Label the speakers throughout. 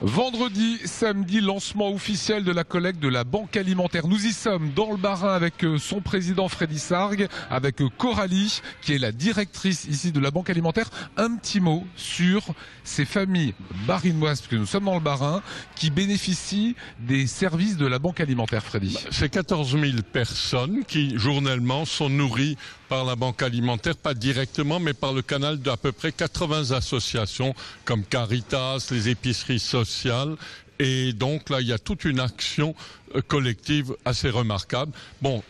Speaker 1: Vendredi, samedi, lancement officiel de la collecte de la Banque Alimentaire. Nous y sommes dans le Bas-Rhin avec son président Freddy Sargue, avec Coralie, qui est la directrice ici de la Banque Alimentaire. Un petit mot sur ces familles barinoises, parce que nous sommes dans le Bas-Rhin, qui bénéficient des services de la Banque Alimentaire, Freddy.
Speaker 2: C'est 14 000 personnes qui, journellement, sont nourries par la Banque Alimentaire, pas directement, mais par le canal d'à peu près 80 associations comme Caritas, les épiceries sociales. Et donc là, il y a toute une action collective assez remarquable. Bon,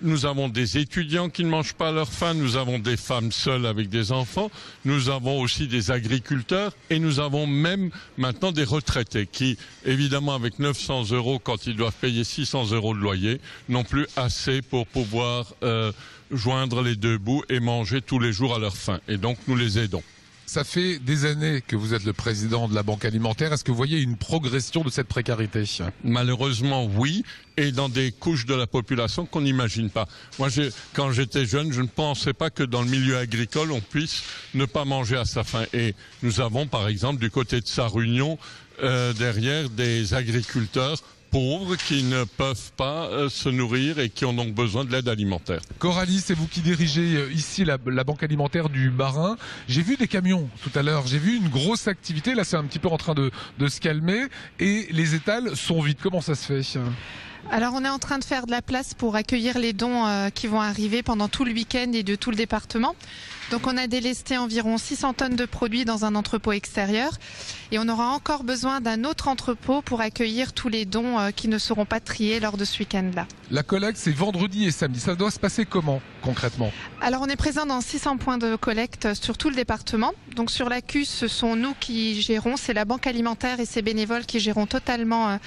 Speaker 2: nous avons des étudiants qui ne mangent pas à leur faim, nous avons des femmes seules avec des enfants, nous avons aussi des agriculteurs et nous avons même maintenant des retraités qui, évidemment avec 900 € quand ils doivent payer 600 € de loyer, n'ont plus assez pour pouvoir joindre les deux bouts et manger tous les jours à leur faim. Et donc nous les aidons.
Speaker 1: Ça fait des années que vous êtes le président de la Banque Alimentaire. Est-ce que vous voyez une progression de cette précarité?
Speaker 2: Malheureusement, oui, et dans des couches de la population qu'on n'imagine pas. Moi, quand j'étais jeune, je ne pensais pas que dans le milieu agricole, on puisse ne pas manger à sa faim. Et nous avons, par exemple, du côté de Sarre-Union, derrière des agriculteurs pauvres qui ne peuvent pas se nourrir et qui ont donc besoin de l'aide alimentaire.
Speaker 1: Coralie, c'est vous qui dirigez ici la Banque Alimentaire du Bas-Rhin. J'ai vu des camions tout à l'heure, j'ai vu une grosse activité, là c'est un petit peu en train de se calmer et les étals sont vides. Comment ça se fait ?
Speaker 3: Alors on est en train de faire de la place pour accueillir les dons qui vont arriver pendant tout le week-end et de tout le département. Donc on a délesté environ 600 tonnes de produits dans un entrepôt extérieur et on aura encore besoin d'un autre entrepôt pour accueillir tous les dons qui ne seront pas triés lors de ce week-end-là.
Speaker 1: La collecte c'est vendredi et samedi, ça doit se passer comment concrètement ?
Speaker 3: Alors on est présent dans 600 points de collecte sur tout le département. Donc sur la CUS, ce sont nous qui gérons, c'est la Banque Alimentaire et ses bénévoles qui géreront totalement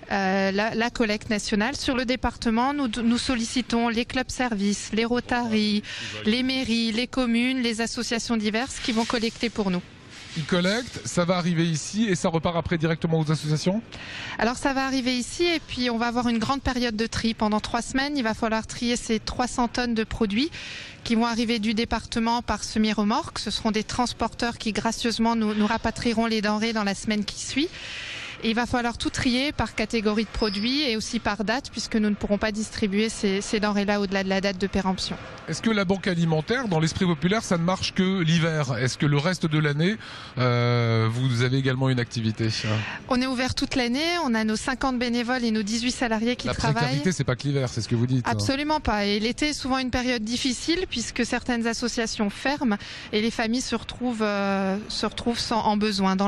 Speaker 3: la collecte nationale. Sur le département, nous sollicitons les clubs services, les Rotary, les mairies, les communes, les associations diverses qui vont collecter pour nous.
Speaker 1: Ils collectent, ça va arriver ici et ça repart après directement aux associations ?
Speaker 3: Alors ça va arriver ici et puis on va avoir une grande période de tri. Pendant 3 semaines, il va falloir trier ces 300 tonnes de produits qui vont arriver du département par semi-remorque. Ce seront des transporteurs qui gracieusement nous rapatrieront les denrées dans la semaine qui suit. Et il va falloir tout trier par catégorie de produits et aussi par date puisque nous ne pourrons pas distribuer ces denrées-là au-delà de la date de péremption.
Speaker 1: Est-ce que la Banque Alimentaire, dans l'esprit populaire, ça ne marche que l'hiver ? Est-ce que le reste de l'année, vous avez également une activité ?
Speaker 3: On est ouvert toute l'année, on a nos 50 bénévoles et nos 18 salariés qui travaillent. La
Speaker 1: précarité, c'est pas que l'hiver, c'est ce que vous dites.
Speaker 3: Absolument pas. Et l'été est souvent une période difficile puisque certaines associations ferment et les familles se retrouvent dans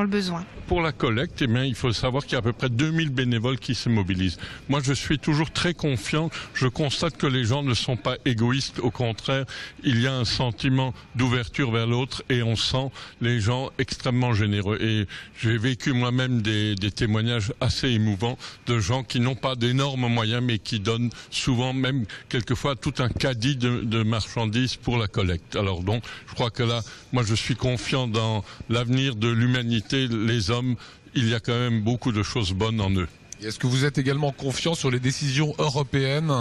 Speaker 3: le besoin.
Speaker 2: Pour la collecte, il faut savoir qu'il y a à peu près 2000 bénévoles qui se mobilisent. Moi, je suis toujours très confiant. Je constate que les gens ne sont pas égoïstes. Au contraire, il y a un sentiment d'ouverture vers l'autre et on sent les gens extrêmement généreux. Et j'ai vécu moi-même des témoignages assez émouvants de gens qui n'ont pas d'énormes moyens mais qui donnent souvent, même quelquefois, tout un caddie de marchandises pour la collecte. Alors donc, je crois que là, moi, je suis confiant dans l'avenir de l'humanité. Les hommes, il y a quand même beaucoup de choses bonnes en eux.
Speaker 1: Est-ce que vous êtes également confiant sur les décisions européennes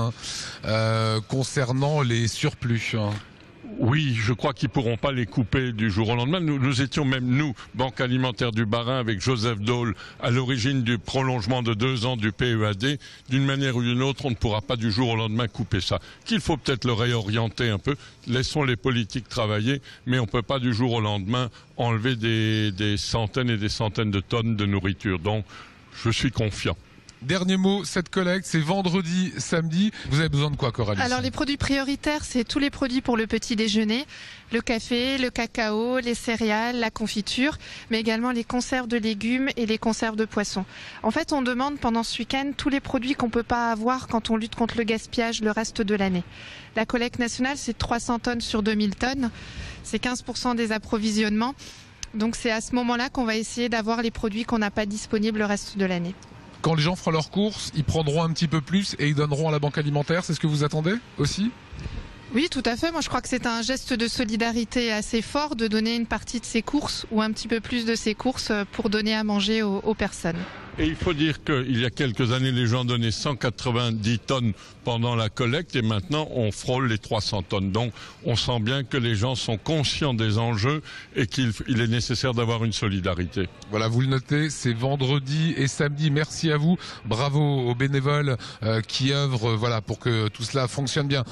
Speaker 1: concernant les surplus ?
Speaker 2: Oui, je crois qu'ils ne pourront pas les couper du jour au lendemain. Nous étions même, nous, Banque Alimentaire du Bas-Rhin, avec Joseph Daul, à l'origine du prolongement de 2 ans du PEAD. D'une manière ou d'une autre, on ne pourra pas du jour au lendemain couper ça. Qu'il faut peut-être le réorienter un peu. Laissons les politiques travailler, mais on ne peut pas du jour au lendemain enlever des centaines et des centaines de tonnes de nourriture. Donc, je suis confiant.
Speaker 1: Dernier mot, cette collecte, c'est vendredi, samedi. Vous avez besoin de quoi, Coralie ?
Speaker 3: Alors les produits prioritaires, c'est tous les produits pour le petit déjeuner, le café, le cacao, les céréales, la confiture, mais également les conserves de légumes et les conserves de poissons. En fait, on demande pendant ce week-end tous les produits qu'on ne peut pas avoir quand on lutte contre le gaspillage le reste de l'année. La collecte nationale, c'est 300 tonnes sur 2000 tonnes. C'est 15% des approvisionnements. Donc c'est à ce moment-là qu'on va essayer d'avoir les produits qu'on n'a pas disponibles le reste de l'année.
Speaker 1: Quand les gens feront leurs courses, ils prendront un petit peu plus et ils donneront à la Banque Alimentaire. C'est ce que vous attendez aussi ?
Speaker 3: Oui, tout à fait. Moi, je crois que c'est un geste de solidarité assez fort de donner une partie de ses courses ou un petit peu plus de ses courses pour donner à manger aux personnes.
Speaker 2: Et il faut dire qu'il y a quelques années, les gens donnaient 190 tonnes pendant la collecte et maintenant on frôle les 300 tonnes. Donc on sent bien que les gens sont conscients des enjeux et qu'il est nécessaire d'avoir une solidarité.
Speaker 1: Voilà, vous le notez, c'est vendredi et samedi. Merci à vous. Bravo aux bénévoles qui œuvrent pour que tout cela fonctionne bien.